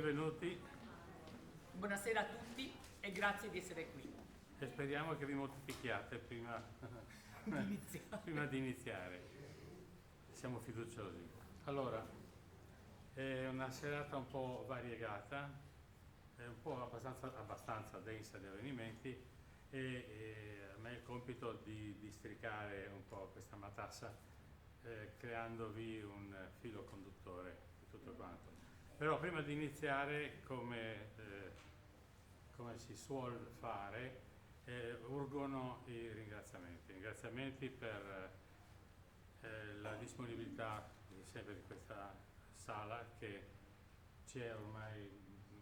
benvenuti. Buonasera a tutti e grazie di essere qui. E speriamo che vi moltiplichiate prima di iniziare. Siamo fiduciosi. Allora, è una serata un po' variegata, è un po' abbastanza densa di avvenimenti e a me è il compito di districare un po' questa matassa creandovi un filo conduttore di tutto quanto. Però prima di iniziare, come si suol fare, urgono i ringraziamenti per la disponibilità sempre di questa sala che ci è ormai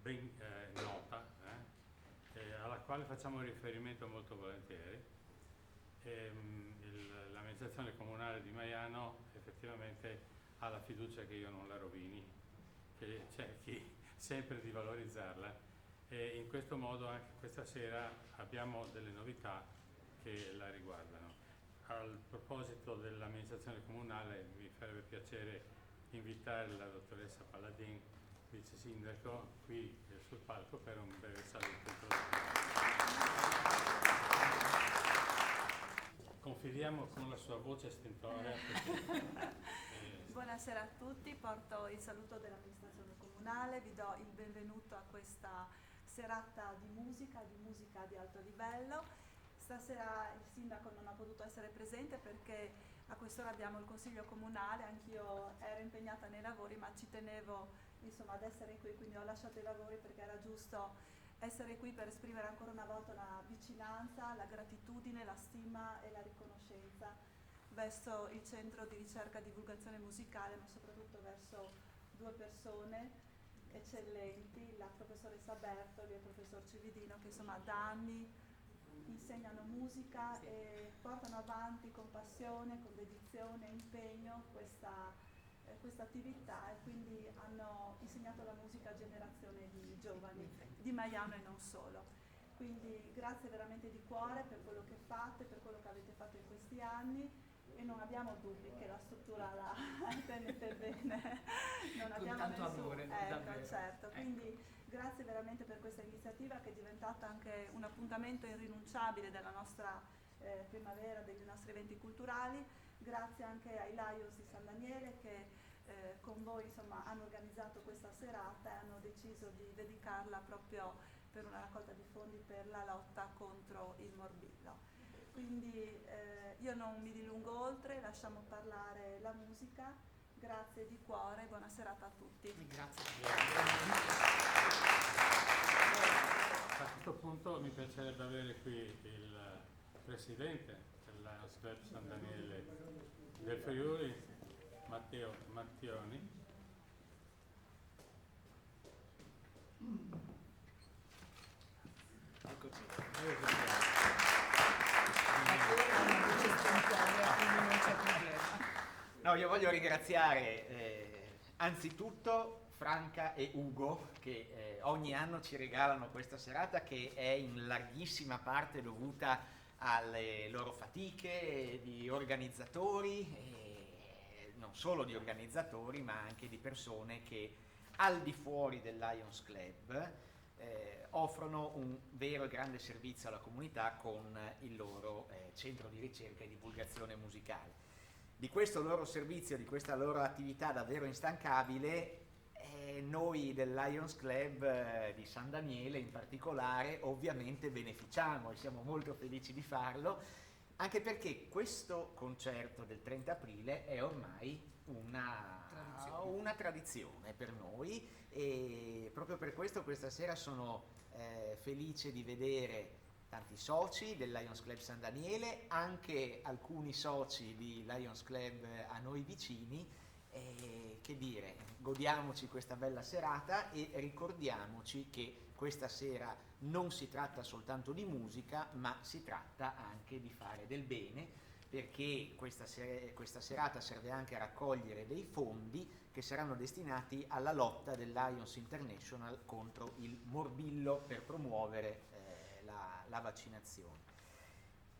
ben nota, alla quale facciamo riferimento molto volentieri. L'amministrazione comunale di Maiano effettivamente ha la fiducia che io non la rovini, che cerchi sempre di valorizzarla, e in questo modo anche questa sera abbiamo delle novità che la riguardano. Al proposito dell'amministrazione comunale mi farebbe piacere invitare la dottoressa Palladin, vice sindaco, qui sul palco per un breve saluto. Confidiamo con la sua voce stentorea. Buonasera a tutti, porto il saluto dell'amministrazione comunale, vi do il benvenuto a questa serata di musica di alto livello. Stasera il sindaco non ha potuto essere presente perché a quest'ora abbiamo il consiglio comunale, anch'io ero impegnata nei lavori ma ci tenevo ad essere qui, quindi ho lasciato i lavori perché era giusto essere qui per esprimere ancora una volta la vicinanza, la gratitudine, la stima e la riconoscenza verso il Centro di Ricerca e Divulgazione Musicale, ma soprattutto verso due persone eccellenti, la professoressa Bertoli e il professor Cividino, che da anni insegnano musica e portano avanti con passione, con dedizione e impegno questa attività, e quindi hanno insegnato la musica a generazioni di giovani di Maiano e non solo. Quindi grazie veramente di cuore per quello che fate, per quello che avete fatto in questi anni, e non abbiamo dubbi che la struttura la tenete bene. Non abbiamo tanto amore, davvero. Certo. Quindi grazie veramente per questa iniziativa che è diventata anche un appuntamento irrinunciabile della nostra primavera, dei nostri eventi culturali. Grazie anche ai Lions di San Daniele che con voi hanno organizzato questa serata e hanno deciso di dedicarla proprio per una raccolta di fondi per la lotta contro il morbillo. Quindi io non mi dilungo oltre, lasciamo parlare la musica. Grazie di cuore, buona serata a tutti. Grazie. A questo punto mi piacerebbe avere qui il presidente del Lions Club San Daniele del Friuli, Matteo Mattioni. No, io voglio ringraziare anzitutto Franca e Ugo che ogni anno ci regalano questa serata, che è in larghissima parte dovuta alle loro fatiche di organizzatori, e non solo di organizzatori ma anche di persone che al di fuori del Lions Club offrono un vero e grande servizio alla comunità con il loro centro di ricerca e divulgazione musicale. Di questo loro servizio, di questa loro attività davvero instancabile, noi del Lions Club di San Daniele in particolare ovviamente beneficiamo e siamo molto felici di farlo, anche perché questo concerto del 30 aprile è ormai una tradizione per noi, e proprio per questo questa sera sono felice di vedere tanti soci del Lions Club San Daniele, anche alcuni soci di Lions Club a noi vicini, che dire, godiamoci questa bella serata e ricordiamoci che questa sera non si tratta soltanto di musica, ma si tratta anche di fare del bene, perché questa serata serve anche a raccogliere dei fondi che saranno destinati alla lotta del Lions International contro il morbillo, per promuovere la vaccinazione.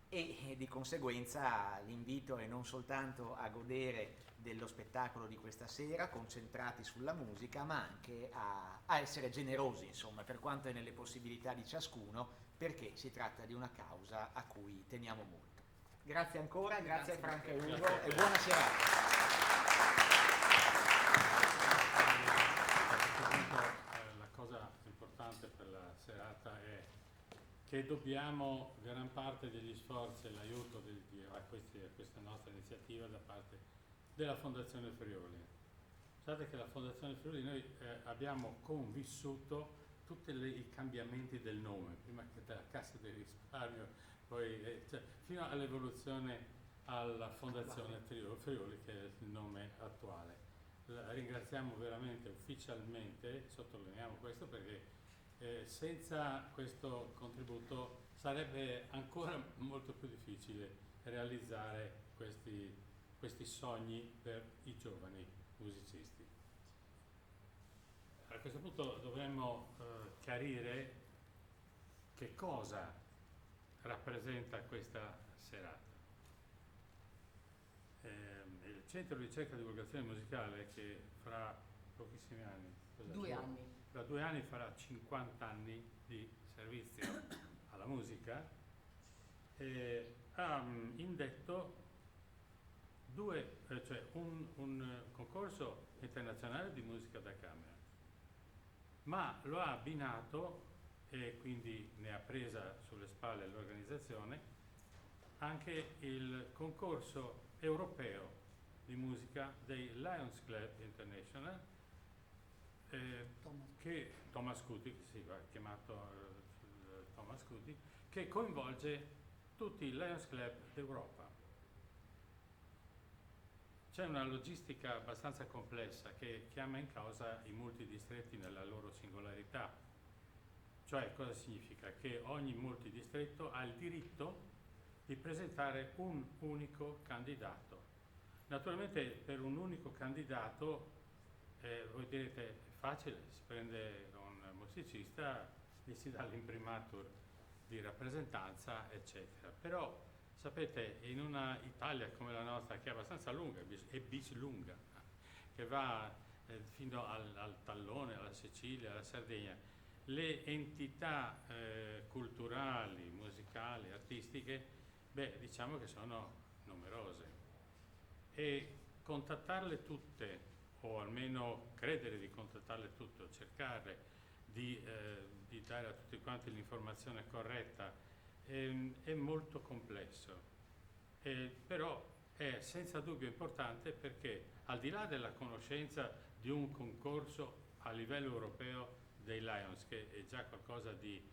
e di conseguenza l'invito è non soltanto a godere dello spettacolo di questa sera, concentrati sulla musica, ma anche a essere generosi, insomma, per quanto è nelle possibilità di ciascuno, perché si tratta di una causa a cui teniamo molto. Grazie ancora, grazie a Franca e Ugo e buona serata. La cosa importante per la serata è che dobbiamo gran parte degli sforzi e l'aiuto a questa nostra iniziativa da parte della Fondazione Friuli. Sapete che la Fondazione Friuli noi abbiamo convissuto tutti i cambiamenti del nome, prima che della Cassa di Risparmio, poi cioè, fino all'evoluzione alla Fondazione Friuli, che è il nome attuale. La ringraziamo veramente ufficialmente, sottolineiamo questo perché senza questo contributo sarebbe ancora molto più difficile realizzare questi sogni per i giovani musicisti. A questo punto dovremmo chiarire che cosa rappresenta questa serata. Il Centro di Ricerca e Divulgazione Musicale, che fra pochissimi anni, fra 2 anni farà 50 anni di servizio alla musica, ha indetto un concorso internazionale di musica da camera, ma lo ha abbinato, e quindi ne ha presa sulle spalle l'organizzazione, anche il concorso europeo di musica dei Lions Club International, che Thomas Cuti, si va chiamato Thomas Cuti, che coinvolge tutti i Lions Club d'Europa. C'è una logistica abbastanza complessa che chiama in causa i multidistretti nella loro singolarità. Cioè, cosa significa? Che ogni multidistretto ha il diritto di presentare un unico candidato. Naturalmente per un unico candidato, voi direte, è facile, si prende un musicista, gli si dà l'imprimatur di rappresentanza, eccetera. Però, sapete, in una Italia come la nostra, che è abbastanza lunga, è bislunga, che va fino al Tallone, alla Sicilia, alla Sardegna, le entità culturali, musicali, artistiche, diciamo che sono numerose. E contattarle tutte, o almeno credere di contattarle tutte, o cercare di dare a tutti quanti l'informazione corretta, è molto complesso. Però è senza dubbio importante perché, al di là della conoscenza di un concorso a livello europeo dei Lions, che è già qualcosa di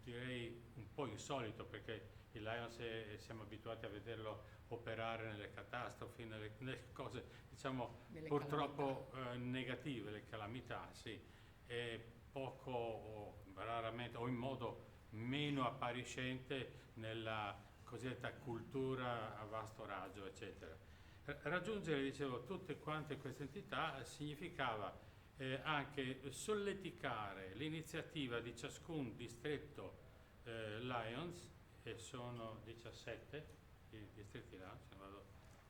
direi un po' insolito, perché il Lions siamo abituati a vederlo operare nelle catastrofi, nelle cose diciamo purtroppo negative, le calamità, sì, e poco o raramente o in modo meno appariscente nella cosiddetta cultura a vasto raggio, eccetera. Raggiungere, dicevo, tutte quante queste entità significava anche solleticare l'iniziativa di ciascun distretto Lions, e sono 17 i distretti Lions, se non vado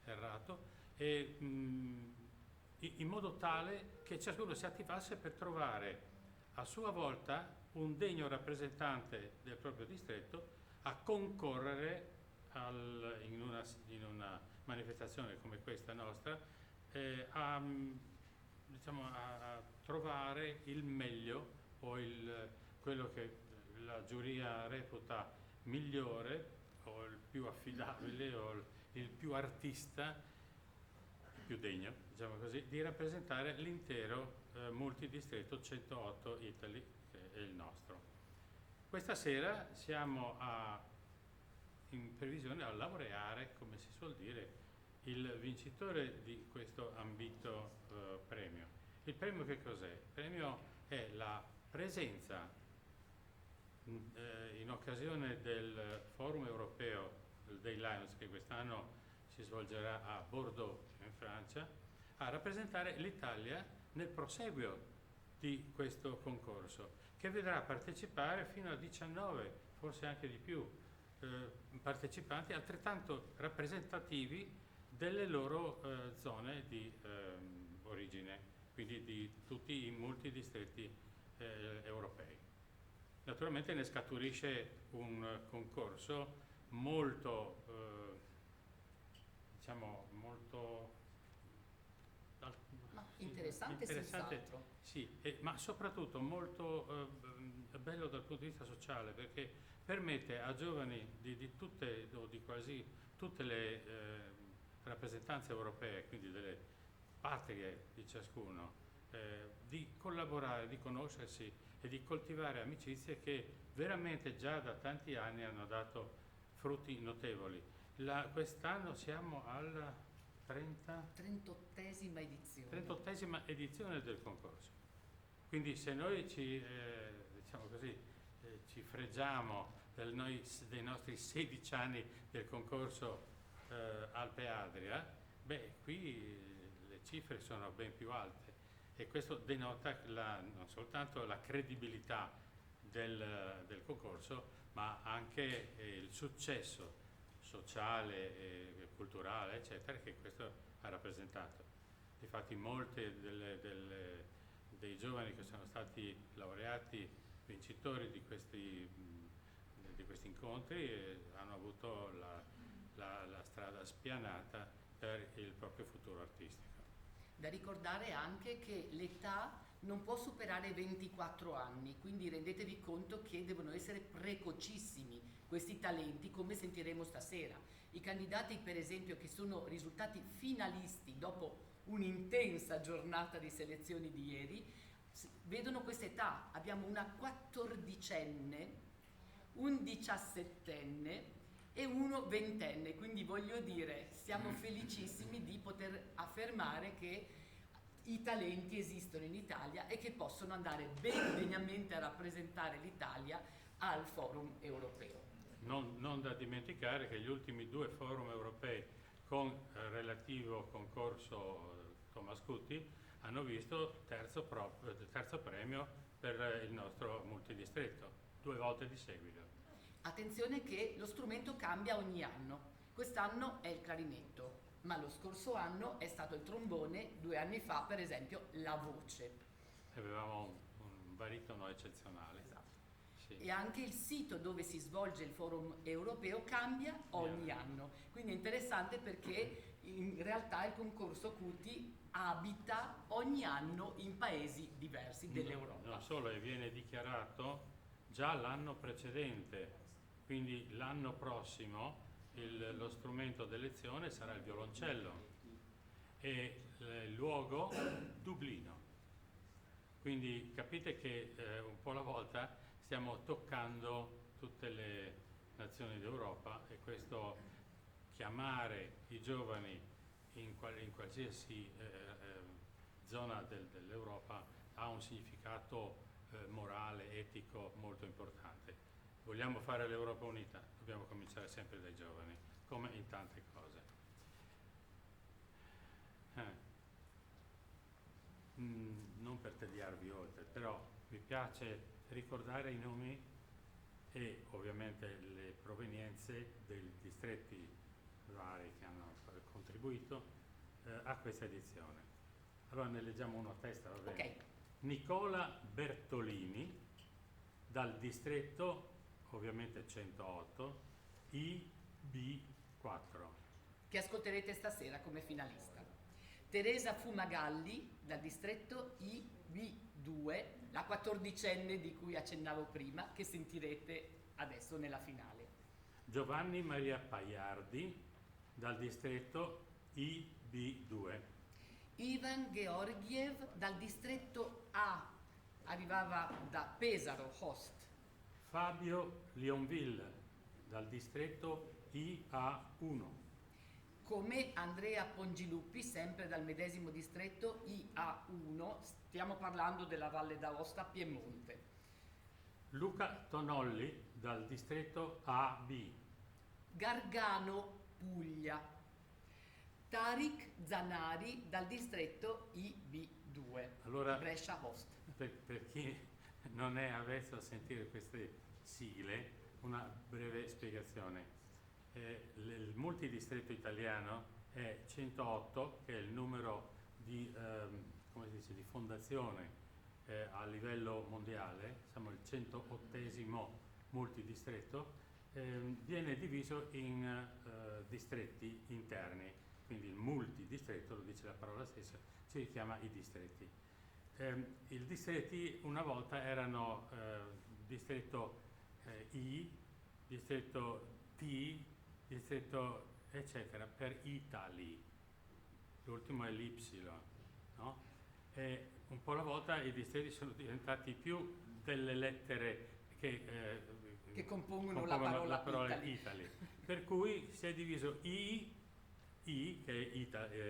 errato, e, in modo tale che ciascuno si attivasse per trovare a sua volta un degno rappresentante del proprio distretto a concorrere in una manifestazione come questa nostra, a trovare il meglio o quello che la giuria reputa migliore o il più affidabile o il più artista, il più degno, diciamo così, di rappresentare l'intero multidistretto 108 Italy, che è il nostro. Questa sera siamo in previsione a laureare, come si suol dire, il vincitore di questo ambito premio. Il premio che cos'è? Il premio è la presenza in occasione del forum europeo dei Lions, che quest'anno si svolgerà a Bordeaux in Francia, a rappresentare l'Italia nel proseguio di questo concorso, che vedrà partecipare fino a 19, forse anche di più, partecipanti altrettanto rappresentativi delle loro zone di origine, quindi di tutti i multidistretti europei. Naturalmente ne scaturisce un concorso molto, diciamo, molto Interessante, senz'altro. sì, ma soprattutto molto bello dal punto di vista sociale, perché permette a giovani di tutte o di quasi tutte le rappresentanze europee, quindi delle patrie di ciascuno, di collaborare, di conoscersi e di coltivare amicizie che veramente già da tanti anni hanno dato frutti notevoli. Quest'anno siamo alla 38esima edizione. 38esima edizione del concorso. Quindi se noi diciamo così, ci fregiamo dei nostri 16 anni del concorso Alpe Adria, beh, qui le cifre sono ben più alte e questo denota non soltanto la credibilità del concorso, ma anche il successo sociale e culturale, eccetera, che questo ha rappresentato. Infatti molti dei giovani che sono stati laureati vincitori di questi incontri hanno avuto la strada spianata per il proprio futuro artistico. Da ricordare anche che l'età non può superare 24 anni, quindi rendetevi conto che devono essere precocissimi questi talenti, come sentiremo stasera. I candidati, per esempio, che sono risultati finalisti dopo un'intensa giornata di selezioni di ieri, vedono questa età. Abbiamo una 14enne, un 17enne e uno 20enne, quindi voglio dire, siamo felicissimi di poter affermare che i talenti esistono in Italia e che possono andare ben degnamente a rappresentare l'Italia al Forum europeo. Non da dimenticare che gli ultimi 2 forum europei con relativo concorso Thomas Cutti hanno visto terzo premio per il nostro multidistretto, 2 volte di seguito. Attenzione che lo strumento cambia ogni anno. Quest'anno è il clarinetto, ma lo scorso anno è stato il trombone, 2 anni fa per esempio la voce. Avevamo un baritono eccezionale. Esatto. Sì. E anche il sito dove si svolge il forum europeo cambia ogni anno, quindi è interessante perché in realtà il concorso Cutti abita ogni anno in paesi diversi dell'Europa. Non solo, e viene dichiarato già l'anno precedente, quindi l'anno prossimo lo strumento d'elezione sarà il violoncello e il luogo Dublino. Quindi capite che un po' alla volta stiamo toccando tutte le nazioni d'Europa e questo chiamare i giovani in qualsiasi zona dell'Europa ha un significato morale, etico molto importante. Vogliamo fare l'Europa unita? Dobbiamo cominciare sempre dai giovani, come in tante cose. Non per tediarvi oltre, però mi piace ricordare i nomi e ovviamente le provenienze dei distretti vari che hanno contribuito a questa edizione. Allora ne leggiamo uno a testa, va bene? Okay. Nicola Bertolini, dal distretto ovviamente 108, IB4. Che ascolterete stasera come finalista. Teresa Fumagalli, dal distretto IB2, la 14enne di cui accennavo prima, che sentirete adesso nella finale. Giovanni Maria Paiardi, dal distretto IB2. Ivan Georgiev, dal distretto A, arrivava da Pesaro, Host. Fabio Lionville, dal distretto IA1. Come Andrea Pongiluppi, sempre dal medesimo distretto IA1, stiamo parlando della Valle d'Aosta, Piemonte. Luca Tonolli, dal distretto AB. Gargano, Puglia. Tariq Zanari, dal distretto IB2, Allora, Brescia Host. per chi non è avvezzo a sentire queste sigle, una breve spiegazione. Il multidistretto italiano è 108, che è il numero di, come si dice, di fondazione a livello mondiale, siamo il 108esimo multidistretto, viene diviso in distretti interni, quindi il multidistretto, lo dice la parola stessa, si richiama i distretti. I distretti una volta erano distretto I, distretto T, distretto eccetera, per Italy. L'ultimo è l'Y, no? E un po' alla volta i distretti sono diventati più delle lettere che compongono la parola Italy. Per cui si è diviso I, che è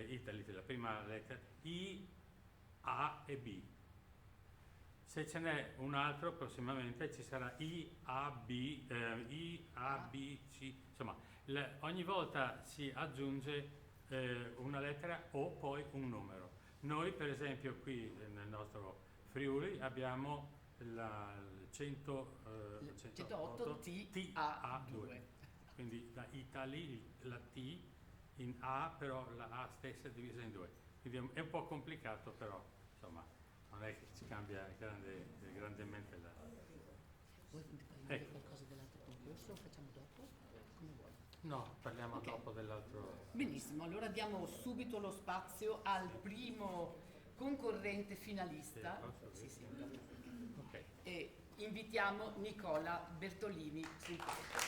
Italy, la prima lettera, I, A e B. Se ce n'è un altro prossimamente ci sarà I, A, B, C, insomma ogni volta si aggiunge una lettera o poi un numero. Noi per esempio qui nel nostro Friuli abbiamo il 108 TA2, quindi da Italy la T in A, però la A stessa è divisa in due, quindi è un po' complicato, però insomma non è che ci cambia grandemente la... Vuoi dire qualcosa dell'altro concorso? Lo facciamo dopo? Come vuoi? No, parliamo dopo dell'altro... Benissimo, allora diamo subito lo spazio al primo concorrente finalista. Sì, dopo. Ok. E invitiamo Nicola Bertolini sul palco.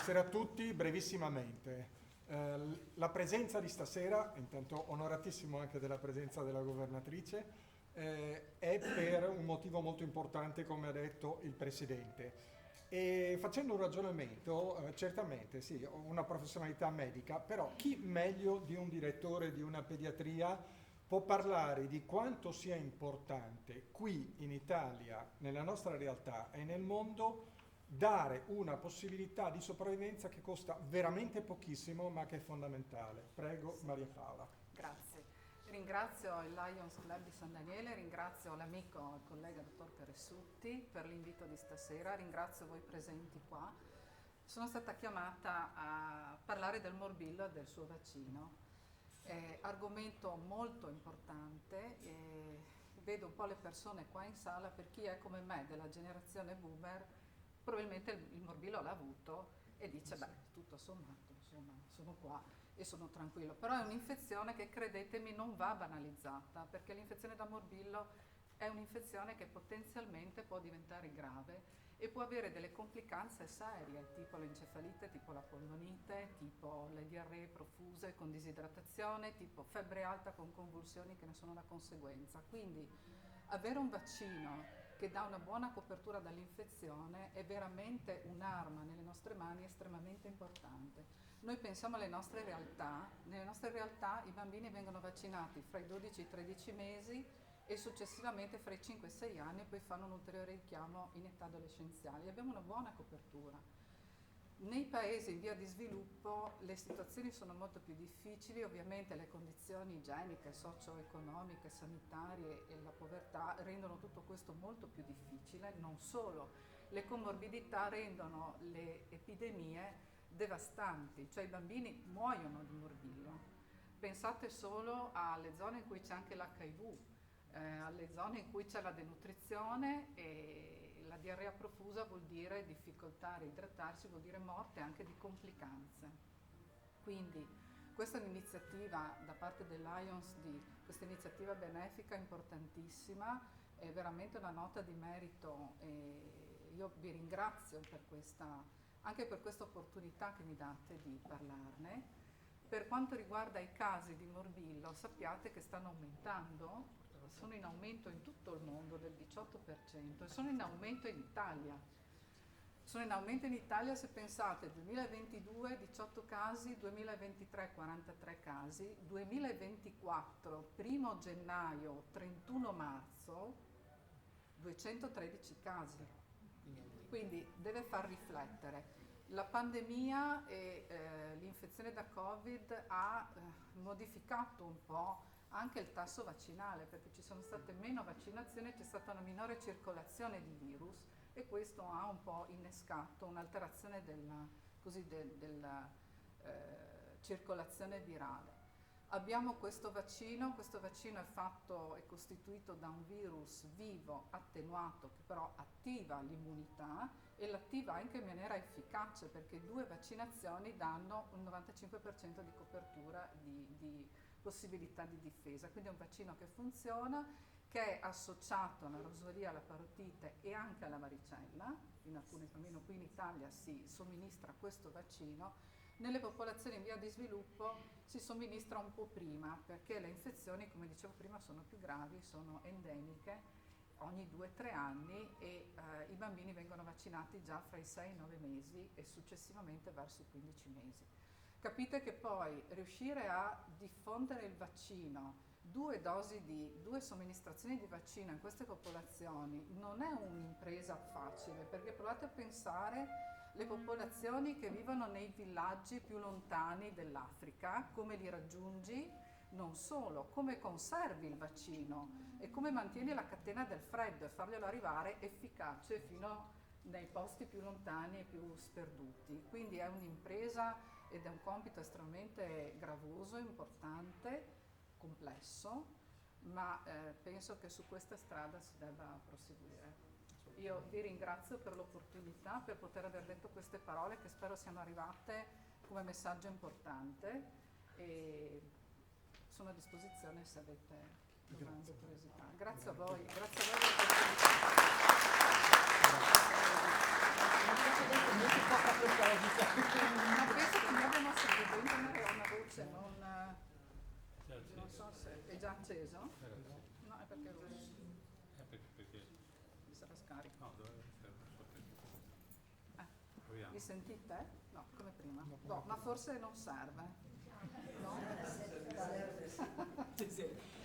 Buonasera a tutti, brevissimamente. La presenza di stasera, intanto onoratissimo anche della presenza della governatrice, è per un motivo molto importante, come ha detto il Presidente. E facendo un ragionamento, certamente sì, ho una professionalità medica, però chi meglio di un direttore di una pediatria può parlare di quanto sia importante qui in Italia, nella nostra realtà e nel mondo, dare una possibilità di sopravvivenza che costa veramente pochissimo ma che è fondamentale. Prego, Maria Paola. Grazie. Ringrazio il Lions Club di San Daniele, ringrazio l'amico, il collega dottor Peressutti per l'invito di stasera, ringrazio voi presenti qua. Sono stata chiamata a parlare del morbillo e del suo vaccino. Argomento molto importante, vedo un po' le persone qua in sala, per chi è come me della generazione boomer, probabilmente il morbillo l'ha avuto e dice beh, tutto sommato, insomma, sono qua e sono tranquillo. Però è un'infezione che, credetemi, non va banalizzata, perché l'infezione da morbillo è un'infezione che potenzialmente può diventare grave e può avere delle complicanze serie, tipo l'encefalite, tipo la polmonite, tipo le diarree profuse con disidratazione, tipo febbre alta con convulsioni che ne sono la conseguenza. Quindi avere un vaccino che dà una buona copertura dall'infezione è veramente un'arma nelle nostre mani estremamente importante. Noi pensiamo alle nostre realtà, nelle nostre realtà i bambini vengono vaccinati fra i 12 e i 13 mesi e successivamente fra i 5 e i 6 anni e poi fanno un ulteriore richiamo in età adolescenziale. Abbiamo una buona copertura. Nei paesi in via di sviluppo le situazioni sono molto più difficili, ovviamente le condizioni igieniche, socio-economiche, sanitarie e la povertà rendono tutto questo molto più difficile, non solo, le comorbidità rendono le epidemie devastanti, cioè i bambini muoiono di morbillo. Pensate solo alle zone in cui c'è anche l'HIV, alle zone in cui c'è la denutrizione e la diarrea profusa vuol dire difficoltà a idratarsi, vuol dire morte anche di complicanze. Quindi questa è un'iniziativa da parte del Lions, questa iniziativa benefica importantissima, è veramente una nota di merito e io vi ringrazio per anche per questa opportunità che mi date di parlarne. Per quanto riguarda i casi di morbillo, sappiate che stanno aumentando, sono in aumento in tutto il mondo del 18% e sono in aumento in Italia. Sono in aumento in Italia, se pensate, 2022 18 casi, 2023 43 casi, 2024 1 gennaio 31 marzo 213 casi. Quindi deve far riflettere. La pandemia e l'infezione da Covid ha modificato un po' anche il tasso vaccinale, perché ci sono state meno vaccinazioni, c'è stata una minore circolazione di virus e questo ha un po' innescato un'alterazione della circolazione virale. Abbiamo questo vaccino è costituito da un virus vivo, attenuato, che però attiva l'immunità e l'attiva anche in maniera efficace, perché 2 vaccinazioni danno un 95% di copertura di possibilità di difesa. Quindi è un vaccino che funziona, che è associato alla rosolia, alla parotite e anche alla varicella. In alcuni, almeno qui in Italia, si somministra questo vaccino. Nelle popolazioni in via di sviluppo si somministra un po' prima, perché le infezioni, come dicevo prima, sono più gravi, sono endemiche ogni 2-3 anni e i bambini vengono vaccinati già fra i 6 e i 9 mesi e successivamente verso i 15 mesi. Capite che poi riuscire a diffondere il vaccino, 2 somministrazioni di vaccino in queste popolazioni non è un'impresa facile, perché provate a pensare le popolazioni che vivono nei villaggi più lontani dell'Africa, come li raggiungi, non solo, come conservi il vaccino e come mantieni la catena del freddo e farglielo arrivare efficace fino nei posti più lontani e più sperduti. Quindi è un'impresa ed è un compito estremamente gravoso, importante, complesso, ma penso che su questa strada si debba proseguire. Io vi ringrazio per l'opportunità, per poter aver detto queste parole che spero siano arrivate come messaggio importante e sono a disposizione se avete domande o curiosità. Grazie a voi, grazie a voi per l'opportunità. acceso? Era così. No, è perché è rosso. Perché Mi sarà scarico. no, doveva essere proviamo. Mi sentite? No, come prima. No, ma forse non serve. No?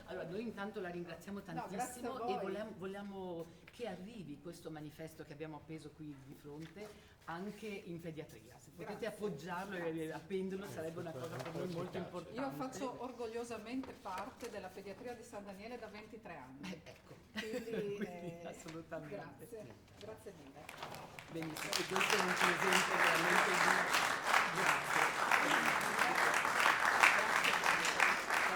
Allora, noi intanto la ringraziamo grazie tantissimo a e voi. vogliamo che arrivi questo manifesto che abbiamo appeso qui di fronte anche in pediatria. Se potete Grazie. appoggiarlo e appenderlo sarebbe una cosa per noi molto importante. Io faccio orgogliosamente parte della pediatria di San Daniele da 23 anni. Ecco, Quindi, assolutamente. grazie mille. Benissimo, e questo è un presente veramente di... Grazie.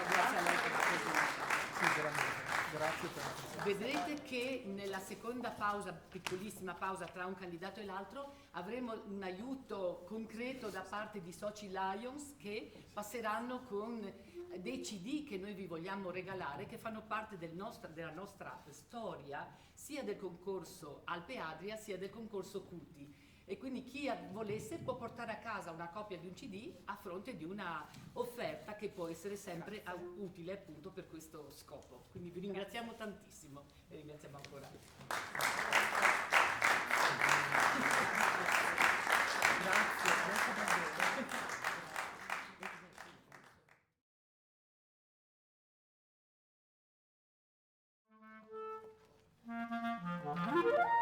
Grazie a lei per la presenza. Sì, veramente. Grazie per la presenza. Vedrete che nella seconda pausa, piccolissima pausa tra un candidato e l'altro, avremo un aiuto concreto da parte di Soci Lions che passeranno con dei CD che noi vi vogliamo regalare, che fanno parte della nostra storia, sia del concorso Alpe Adria sia del concorso Cuti. E quindi chi volesse può portare a casa una copia di un CD a fronte di una offerta che può essere sempre utile appunto per questo scopo. Quindi vi ringraziamo tantissimo e ringraziamo ancora. Grazie davvero.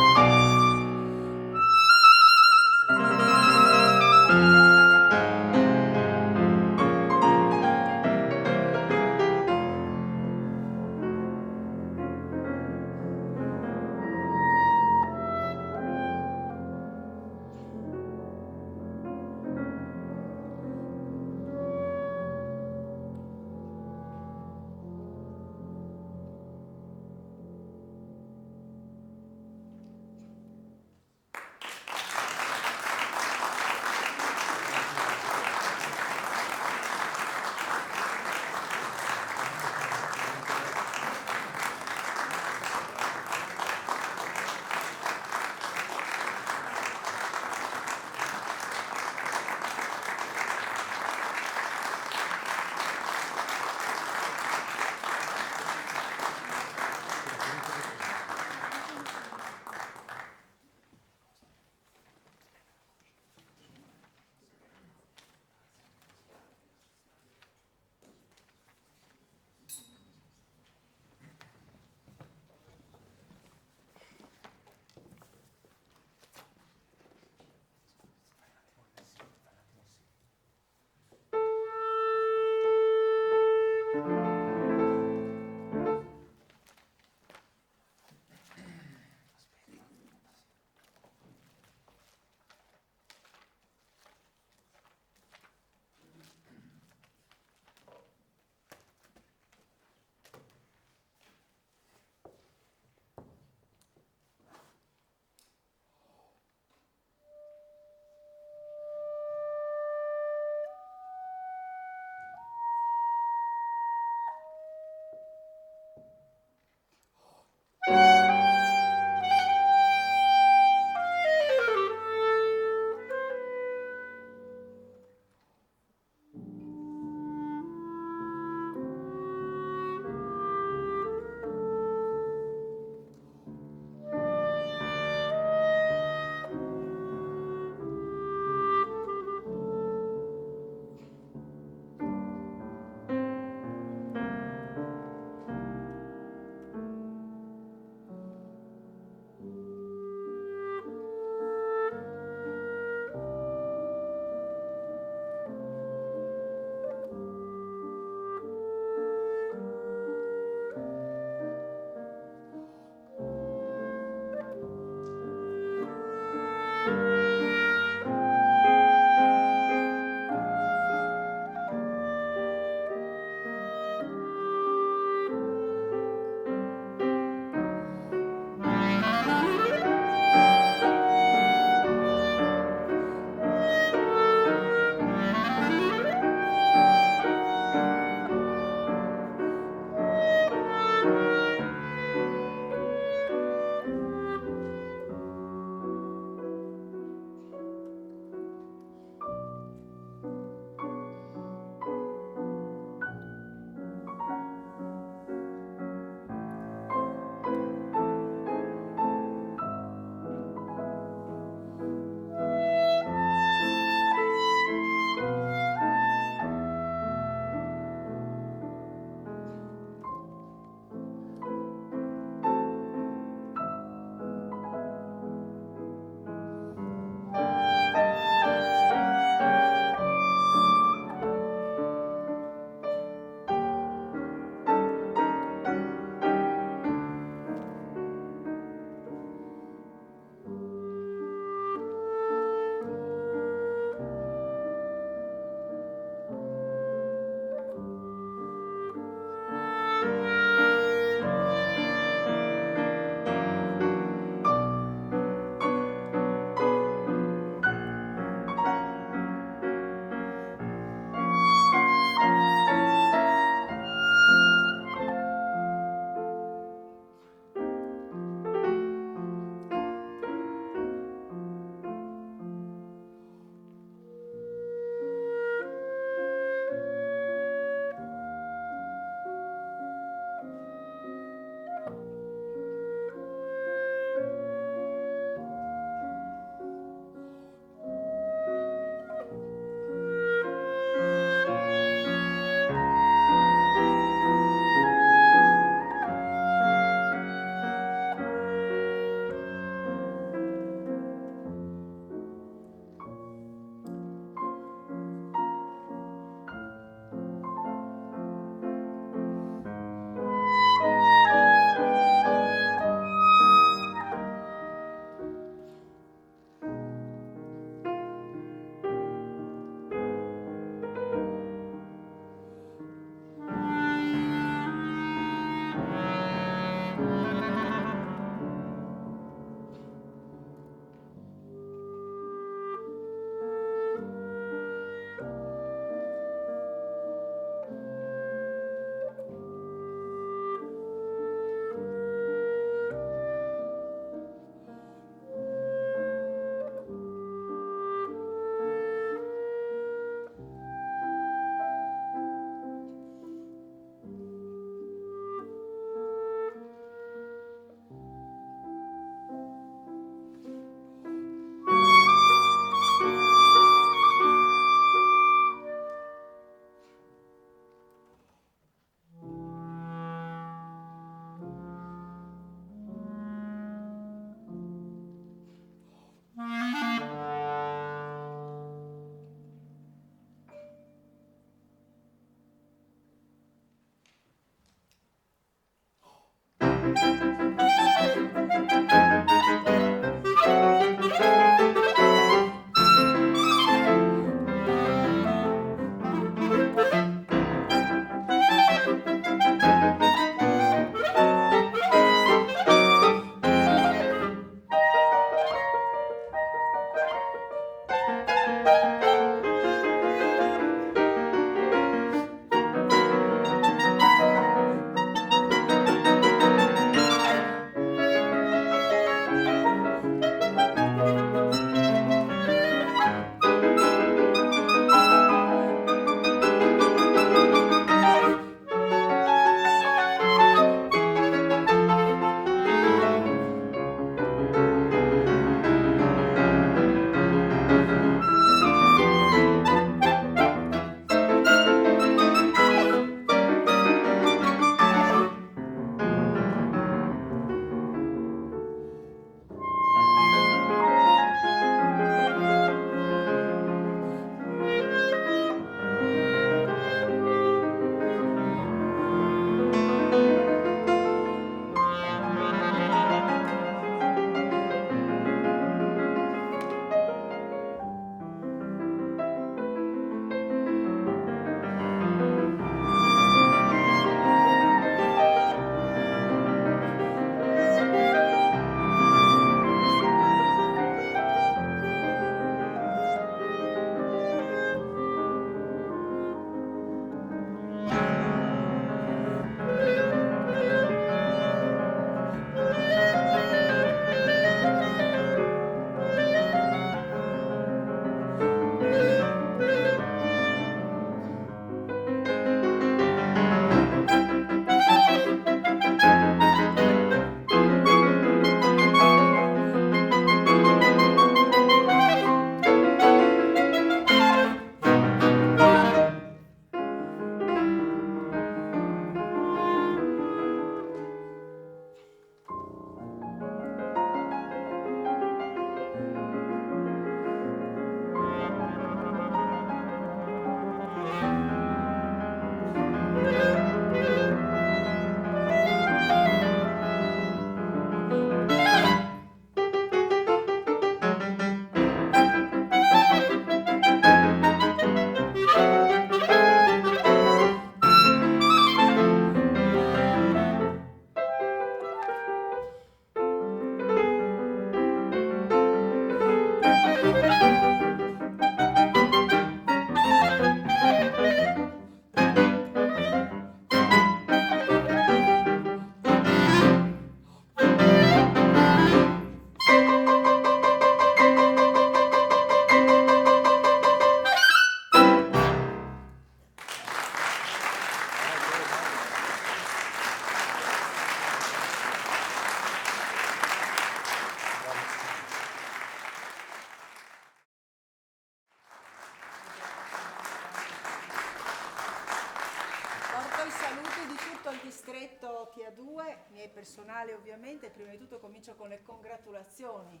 distretto TA2, miei personali ovviamente. Prima di tutto comincio con le congratulazioni,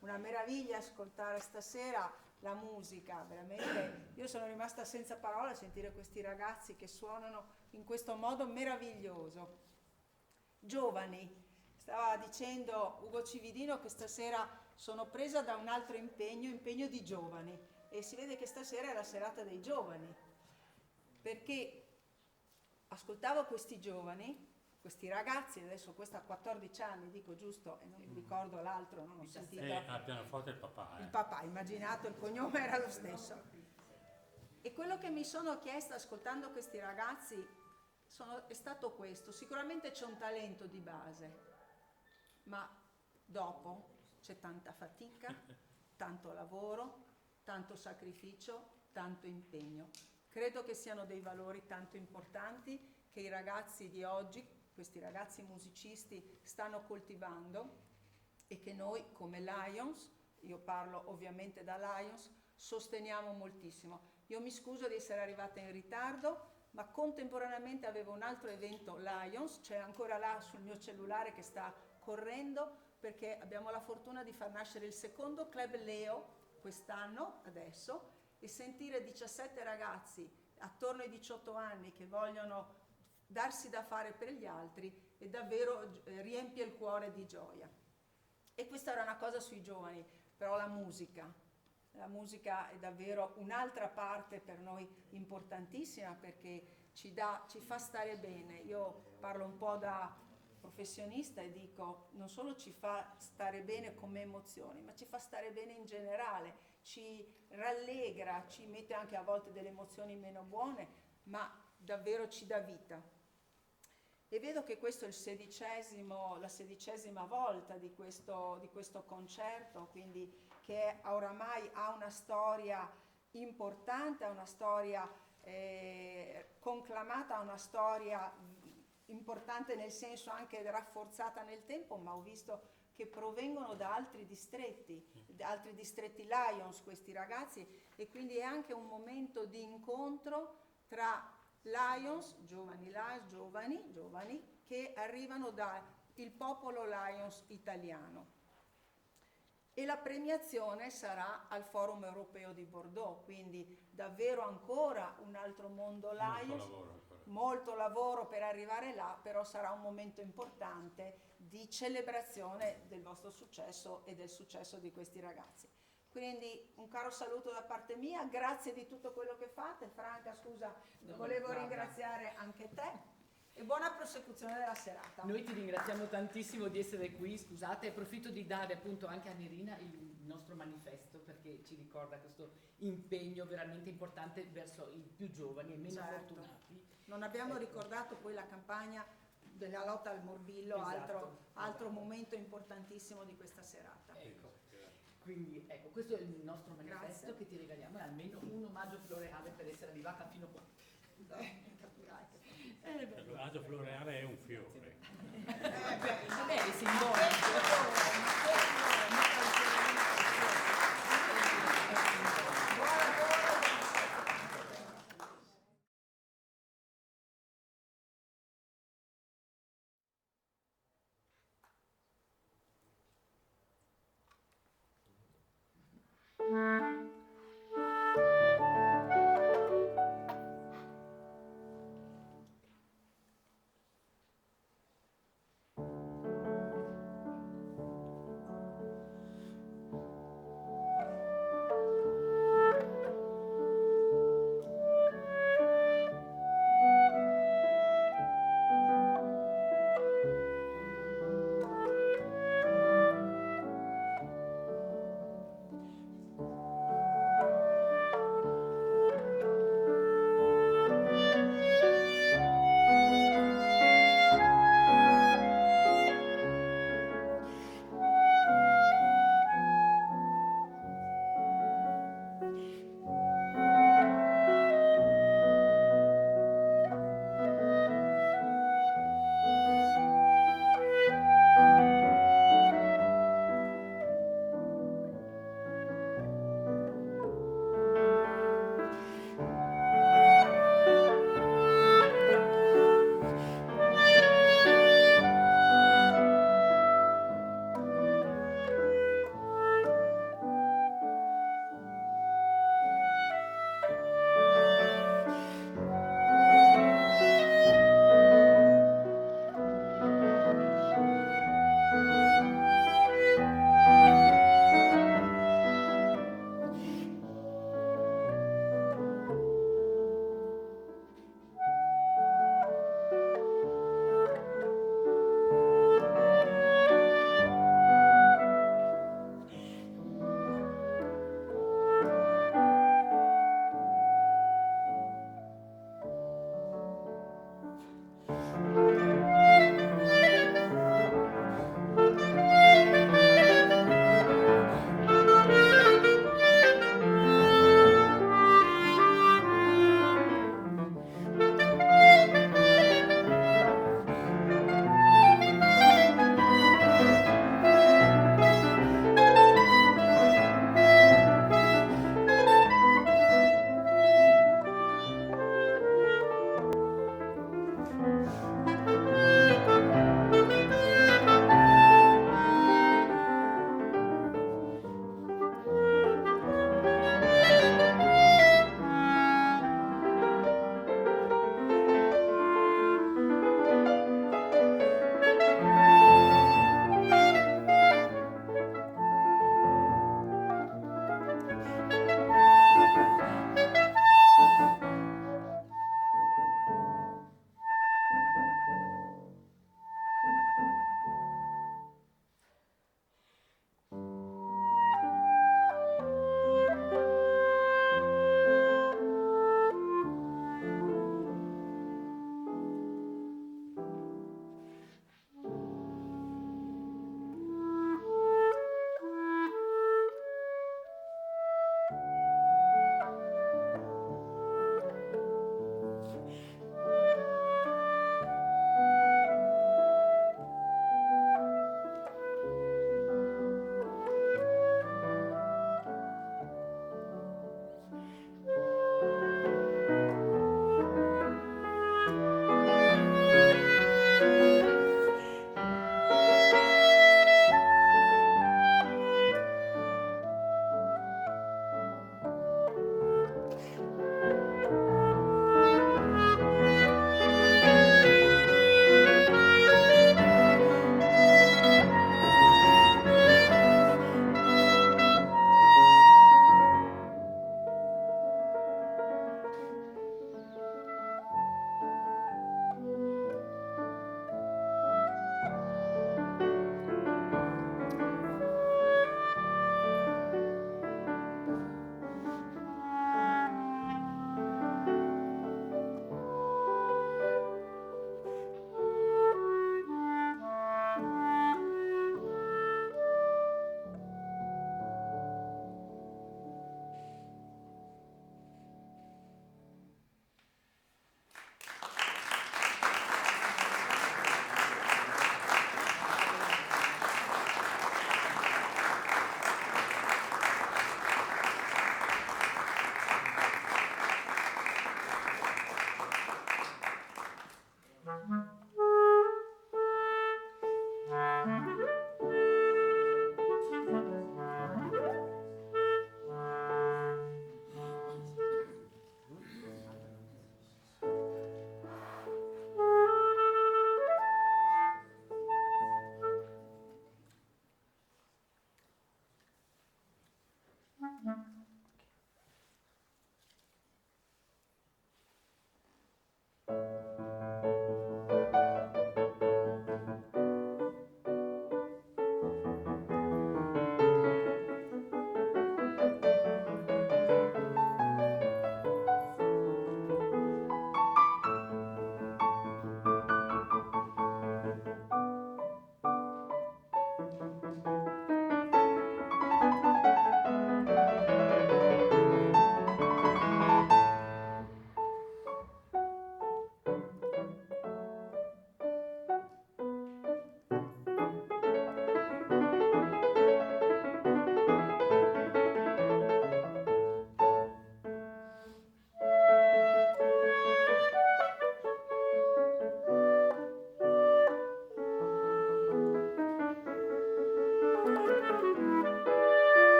una meraviglia ascoltare stasera la musica, veramente io sono rimasta senza parole a sentire questi ragazzi che suonano in questo modo meraviglioso. Giovani, stava dicendo Ugo Cividino che stasera sono presa da un altro impegno di giovani, e si vede che stasera è la serata dei giovani, perché ascoltavo questi giovani, questi ragazzi, adesso questa ha 14 anni, dico giusto, e non mi ricordo l'altro, non ho sentito. Al pianoforte il papà. Il papà, immaginato, il cognome era lo stesso. E quello che mi sono chiesta ascoltando questi ragazzi è stato questo: sicuramente c'è un talento di base, ma dopo c'è tanta fatica, tanto lavoro, tanto sacrificio, tanto impegno. Credo che siano dei valori tanto importanti che i ragazzi di oggi, questi ragazzi musicisti, stanno coltivando, e che noi come Lions, io parlo ovviamente da Lions, sosteniamo moltissimo. Io mi scuso di essere arrivata in ritardo, ma contemporaneamente avevo un altro evento Lions, c'è ancora là sul mio cellulare che sta correndo, perché abbiamo la fortuna di far nascere il secondo Club Leo quest'anno, adesso, e sentire 17 ragazzi attorno ai 18 anni che vogliono darsi da fare per gli altri e davvero riempie il cuore di gioia. E questa era una cosa sui giovani, però la musica è davvero un'altra parte per noi importantissima, perché ci fa stare bene. Io parlo un po' da professionista e dico, non solo ci fa stare bene come emozioni, ma ci fa stare bene in generale, ci rallegra, ci mette anche a volte delle emozioni meno buone, ma davvero ci dà vita. E vedo che questo è la 16ª volta di questo concerto, quindi che oramai ha una storia importante, ha una storia conclamata, ha una storia importante nel senso anche rafforzata nel tempo, ma ho visto che provengono da altri distretti Lions questi ragazzi, e quindi è anche un momento di incontro tra Lions, giovani che arrivano dal popolo Lions italiano. E la premiazione sarà al Forum Europeo di Bordeaux, quindi davvero ancora un altro mondo Lions, molto lavoro per arrivare là, però sarà un momento importante di celebrazione del vostro successo e del successo di questi ragazzi. Quindi un caro saluto da parte mia, grazie di tutto quello che fate. Franca, scusa, volevo ringraziare anche te. E buona prosecuzione della serata. Noi ti ringraziamo tantissimo di essere qui, scusate, approfitto di dare appunto anche a Nerina il nostro manifesto, perché ci ricorda questo impegno veramente importante verso i più giovani e meno fortunati. Non abbiamo ricordato poi la campagna della lotta al morbillo, Esatto, altro momento importantissimo di questa serata. Ecco. Quindi ecco, questo è il nostro manifesto che ti regaliamo, è almeno un omaggio floreale per essere arrivata fino qua. L'omaggio floreale è un fiore. Vabbè, è simbolico.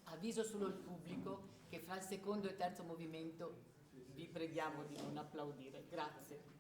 Avviso solo il pubblico che fra il secondo e il terzo movimento vi preghiamo di non applaudire. Grazie.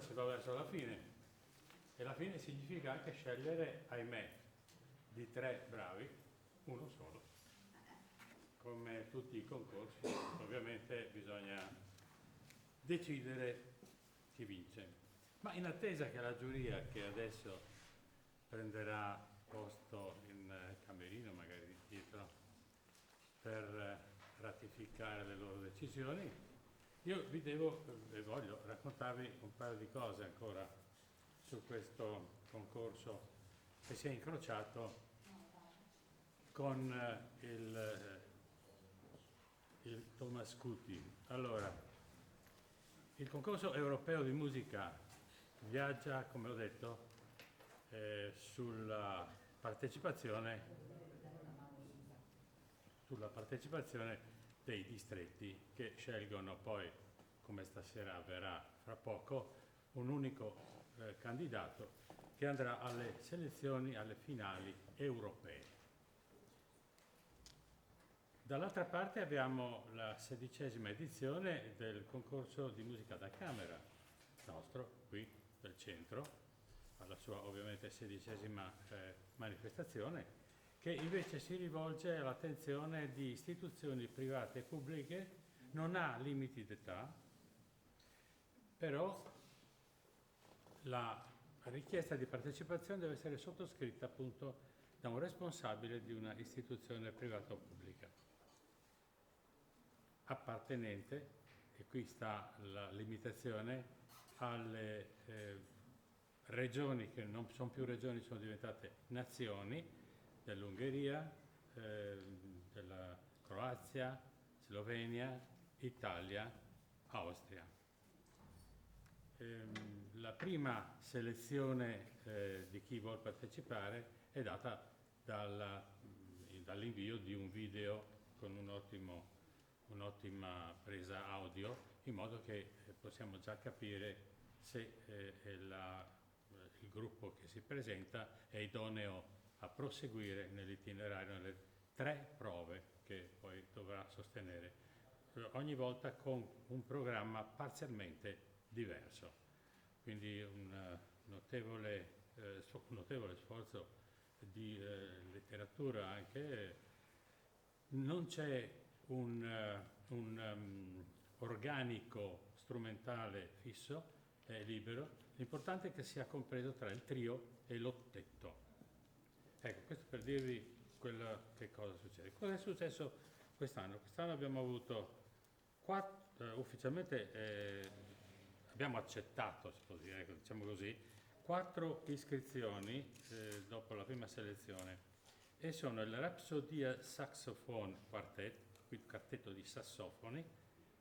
si va verso la fine, e la fine significa anche scegliere, ahimè, di 3 bravi, uno solo. Come tutti i concorsi, ovviamente bisogna decidere chi vince. Ma in attesa che la giuria, che adesso prenderà posto in camerino, magari dietro, per ratificare le loro decisioni, io vi voglio raccontarvi un paio di cose ancora su questo concorso che si è incrociato con il Thomas Cuti. Allora, il concorso europeo di musica viaggia, come ho detto, sulla partecipazione dei distretti, che scelgono poi, come stasera avverrà fra poco, un unico candidato che andrà alle selezioni, alle finali europee. Dall'altra parte abbiamo la 16ª edizione del concorso di musica da camera nostro, qui del centro, alla sua ovviamente 16ª manifestazione, che invece si rivolge all'attenzione di istituzioni private e pubbliche, non ha limiti d'età, però la richiesta di partecipazione deve essere sottoscritta appunto da un responsabile di una istituzione privata o pubblica, appartenente, e qui sta la limitazione, alle regioni che non sono più regioni, sono diventate nazioni, dell'Ungheria, della Croazia, Slovenia, Italia, Austria. La prima selezione di chi vuol partecipare è data dall'invio di un video con un'ottima presa audio, in modo che possiamo già capire se il gruppo che si presenta è idoneo a proseguire nell'itinerario, nelle 3 prove che poi dovrà sostenere, ogni volta con un programma parzialmente diverso. Quindi un notevole sforzo di letteratura anche. Non c'è un organico strumentale fisso, è libero, l'importante è che sia compreso tra il trio e l'ottetto. Ecco, questo per dirvi che cosa succede. Cosa è successo quest'anno? Quest'anno abbiamo avuto ufficialmente abbiamo accettato, si può dire, diciamo così, 4 iscrizioni dopo la prima selezione, e sono il Rhapsodia Saxophone Quartet, qui quartetto di sassofoni,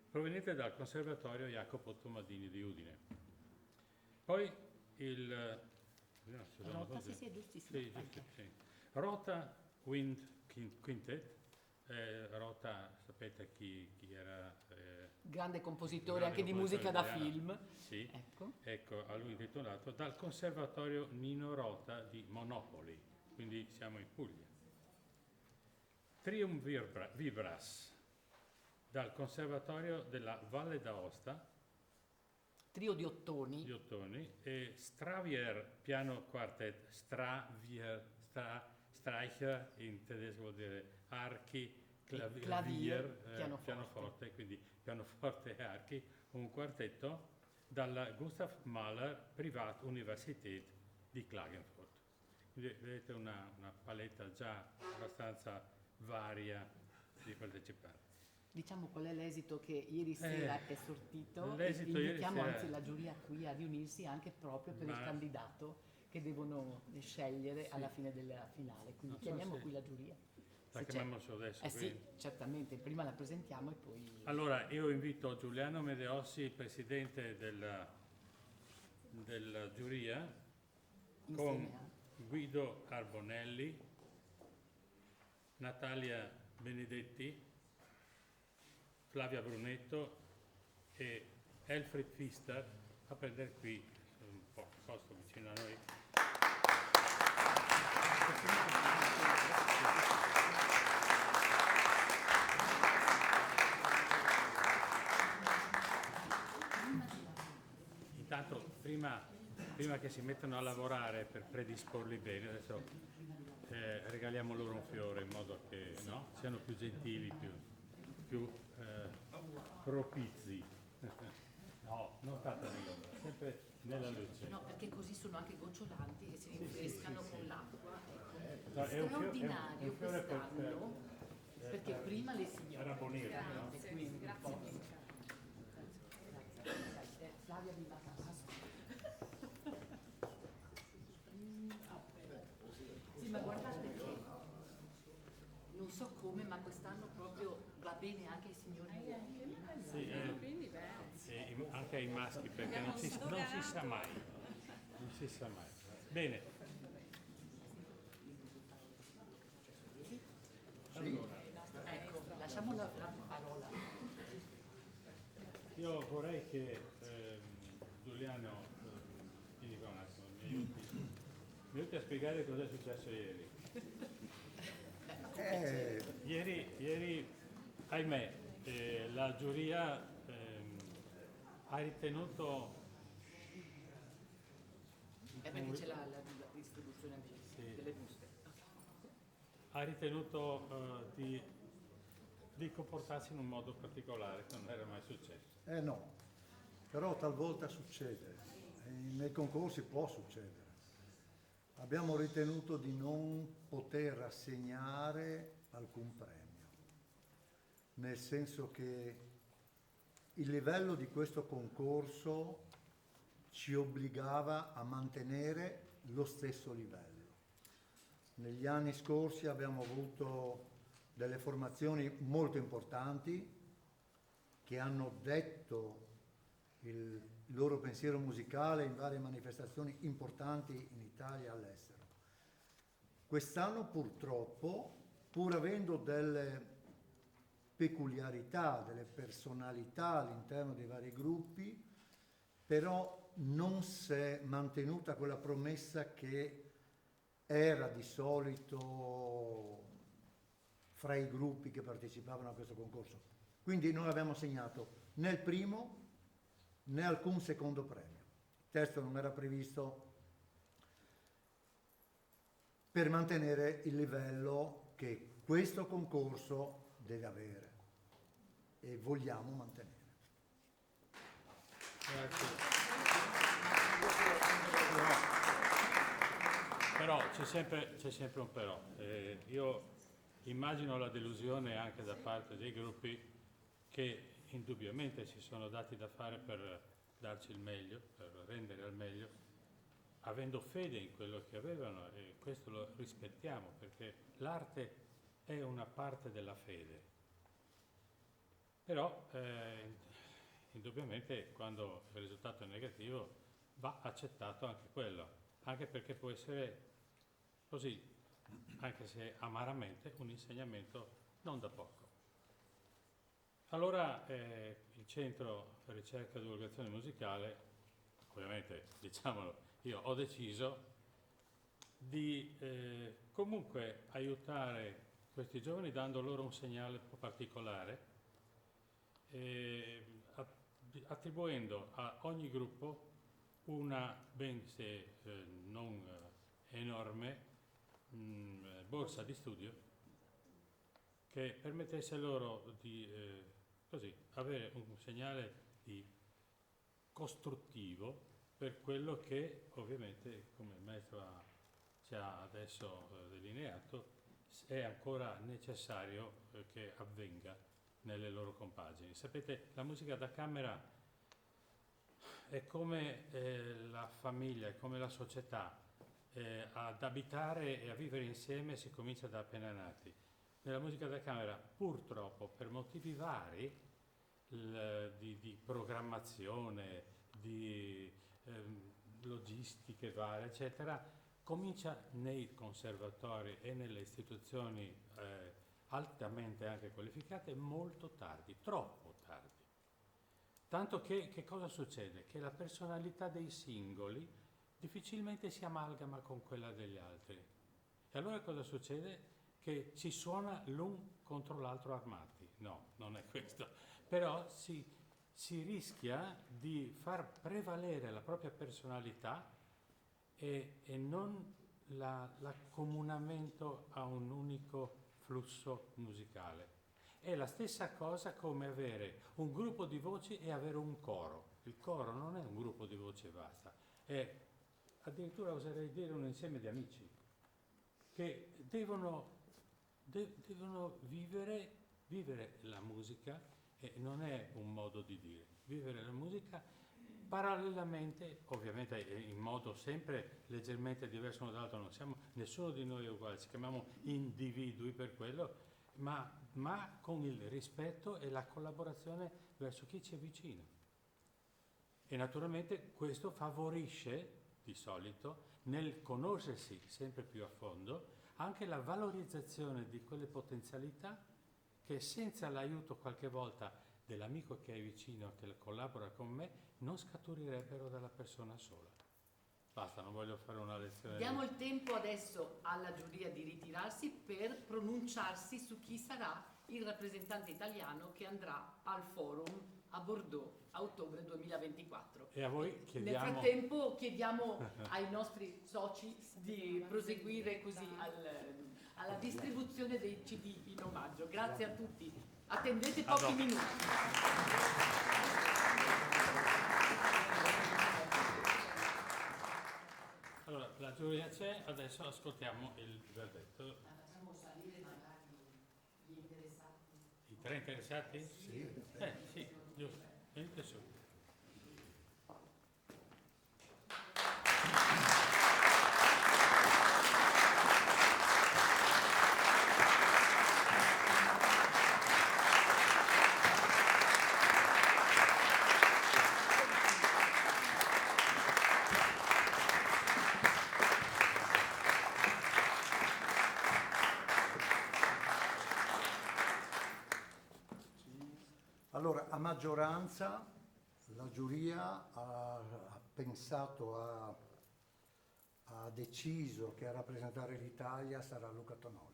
proveniente dal Conservatorio Jacopo Tomadini di Udine. Poi Rota, sì, è giustissimo. Sì. Rota Wind Quintet. Rota, sapete chi era? Grande compositore anche di musica da film. Sì, ecco, a lui intitolato, dal Conservatorio Nino Rota di Monopoli, quindi siamo in Puglia. Triumvirbras, dal Conservatorio della Valle d'Aosta, trio di ottoni, e Stravier Piano Quartet. Streicher in tedesco vuol dire archi, clavier, pianoforte, quindi pianoforte e archi, un quartetto dalla Gustav Mahler Privatuniversität di Klagenfurt. Quindi vedete una paletta già abbastanza varia di partecipanti. Diciamo qual è l'esito che ieri sera è sortito, l'esito invitiamo ieri sera, anzi la giuria qui a riunirsi anche proprio per il candidato che devono scegliere alla fine della finale, quindi chiamiamo qui la giuria. La chiamiamo su adesso? Sì, certamente, prima la presentiamo e poi... Allora, io invito Giuliano Medeossi, presidente della giuria, con Guido Arbonelli, Natalia Benedetti, Flavia Brunetto e Elfried Pfister a prendere qui un po' posto vicino a noi. Intanto, prima prima che si mettano a lavorare per predisporli bene, adesso regaliamo loro un fiore in modo che no, siano più gentili, più propizi. No, non fatta di ombra, sempre nella luce. No, perché così sono anche gocciolanti e si rinfrescano con l'acqua. No, è un Straordinario fiore quest'anno, perché prima le signore. rabbonire, no? Quindi, grazie mille. Flavia mi va Sì, ma guardate che non so come, ma quest'anno proprio va bene anche ai signori. Sì, anche ai maschi, perché non si sa mai. Non si sa mai. Bene. Allora, Ecco, lasciamo la parola. io vorrei che Giuliano, vieni qua un attimo, mi aiuti a spiegare cosa è successo ieri. Ieri, ahimè, la giuria ha ritenuto Perché c'è la distribuzione delle buste. ha ritenuto di comportarsi in un modo particolare che non era mai successo. No, però talvolta succede, nei concorsi può succedere. Abbiamo ritenuto di non poter assegnare alcun premio, nel senso che il livello di questo concorso ci obbligava a mantenere lo stesso livello. Negli anni scorsi abbiamo avuto delle formazioni molto importanti che hanno detto il loro pensiero musicale in varie manifestazioni importanti in Italia e all'estero. Quest'anno purtroppo, pur avendo delle peculiarità, delle personalità all'interno dei vari gruppi, però non si è mantenuta quella promessa che era di solito fra i gruppi che partecipavano a questo concorso. Quindi non abbiamo assegnato né il primo né alcun secondo premio. Il testo non era previsto per mantenere il livello che questo concorso deve avere e vogliamo mantenere. Grazie. Però c'è sempre un però. Io immagino la delusione anche da parte dei gruppi che indubbiamente si sono dati da fare per darci il meglio, per rendere al meglio, avendo fede in quello che avevano, e questo lo rispettiamo perché l'arte è una parte della fede. Però indubbiamente quando il risultato è negativo va accettato anche quello, anche perché può essere così, anche se amaramente, un insegnamento non da poco. Allora il Centro Ricerca e Divulgazione Musicale, ovviamente diciamolo, io ho deciso di comunque aiutare questi giovani dando loro un segnale un po' particolare, attribuendo a ogni gruppo una, ben se non enorme, borsa di studio che permettesse loro di così avere un segnale di costruttivo per quello che ovviamente, come il maestro ci ha adesso delineato, è ancora necessario che avvenga nelle loro compagini. Sapete, la musica da camera è come la famiglia, è come la società. Ad abitare e a vivere insieme si comincia da appena nati. Nella musica da camera, purtroppo, per motivi vari di programmazione, di logistiche varie, eccetera, comincia nei conservatori e nelle istituzioni altamente anche qualificate molto tardi, troppo tardi. Tanto che cosa succede? Che la personalità dei singoli difficilmente si amalgama con quella degli altri. E allora cosa succede? Che si suona l'un contro l'altro armati. No, non è questo. Però si rischia di far prevalere la propria personalità e non l'accomunamento a un unico flusso musicale. È la stessa cosa come avere un gruppo di voci e avere un coro. Il coro non è un gruppo di voci e basta, è addirittura, oserei dire, un insieme di amici che devono vivere la musica, e non è un modo di dire, vivere la musica parallelamente, ovviamente in modo sempre leggermente diverso uno dall'altro, non siamo, nessuno di noi è uguale, ci chiamiamo individui per quello, ma con il rispetto e la collaborazione verso chi ci è vicino. E naturalmente questo favorisce, di solito, nel conoscersi sempre più a fondo, anche la valorizzazione di quelle potenzialità che senza l'aiuto qualche volta dell'amico che è vicino, che collabora con me, non scaturirebbero dalla persona sola. Basta, non voglio fare una lezione. Diamo il tempo adesso alla giuria di ritirarsi per pronunciarsi su chi sarà il rappresentante italiano che andrà al forum a Bordeaux a ottobre 2024. E a voi chiediamo... Nel frattempo chiediamo ai nostri soci di proseguire così alla distribuzione dei CD in omaggio. Grazie a tutti. Attendete pochi minuti. Allora, la giuria c'è, adesso ascoltiamo il verdetto. Facciamo salire magari gli interessati. I 3 interessati? Sì. Sì, giusto. Venite su. Allora, a maggioranza la giuria ha pensato, ha deciso che a rappresentare l'Italia sarà Luca Tonolli.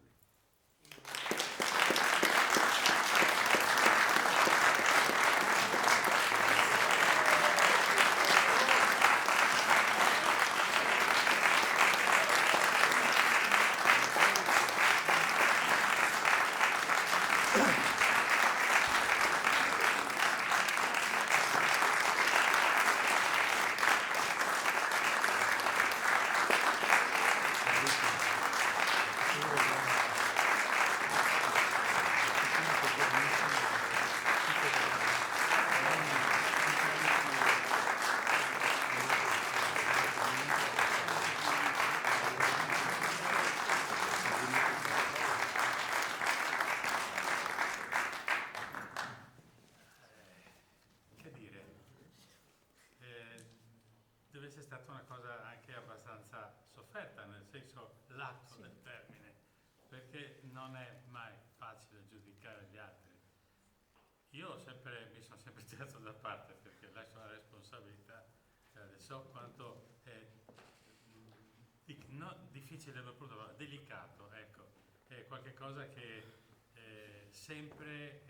Non è mai facile giudicare gli altri. Io mi sono sempre tirato da parte perché adesso la responsabilità, so quanto è difficile, delicato, ecco, è qualcosa che sempre,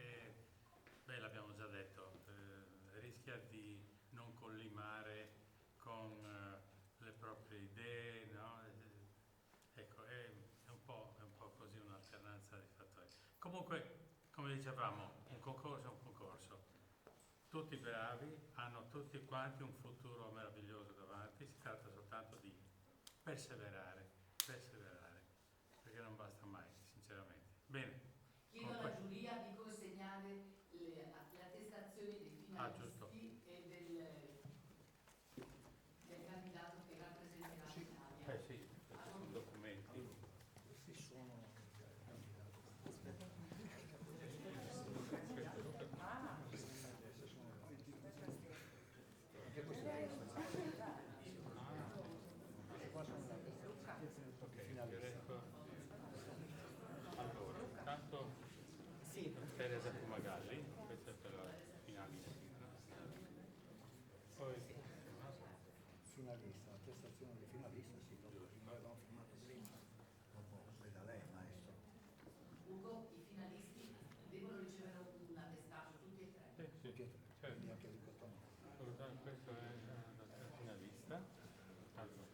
l'abbiamo già detto, rischia di non collimare con le proprie idee, no? Ecco, è un po' così un'alternanza di fattori. Comunque, come dicevamo, un concorso è un concorso. Tutti bravi, hanno tutti quanti un futuro meraviglioso davanti, si tratta soltanto di perseverare, perché non basta mai, sinceramente. Bene. Chiedo alla giuria di consegnare le attestazioni dei finalisti e del candidato che rappresenterà l'Italia. Sì, sono documenti. Allora, intanto Teresa Fumagalli, questa è per la finalista. Poi Finalista, attestazione di finalista, sì, l'abbiamo firmato prima. Dopo da lei, maestro. Ugo, i finalisti devono ricevere un attestato, tutti e tre. sì, Tutti e tre, certo. quindi anche di Cotonò. Questo è la finalista. Allora,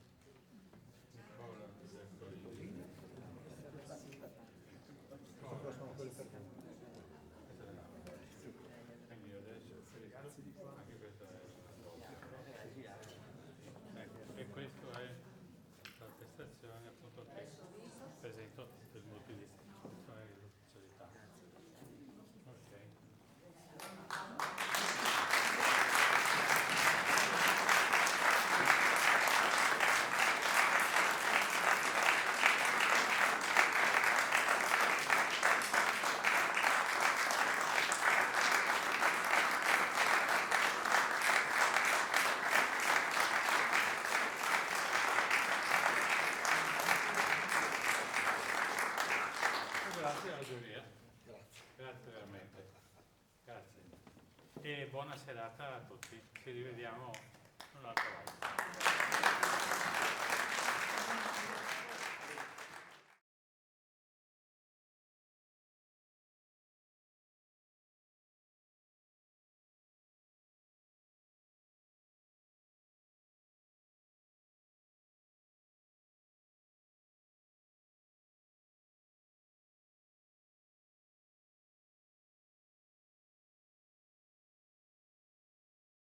giuria. Grazie veramente. Grazie. E buona serata a tutti. Ci rivediamo un'altra volta.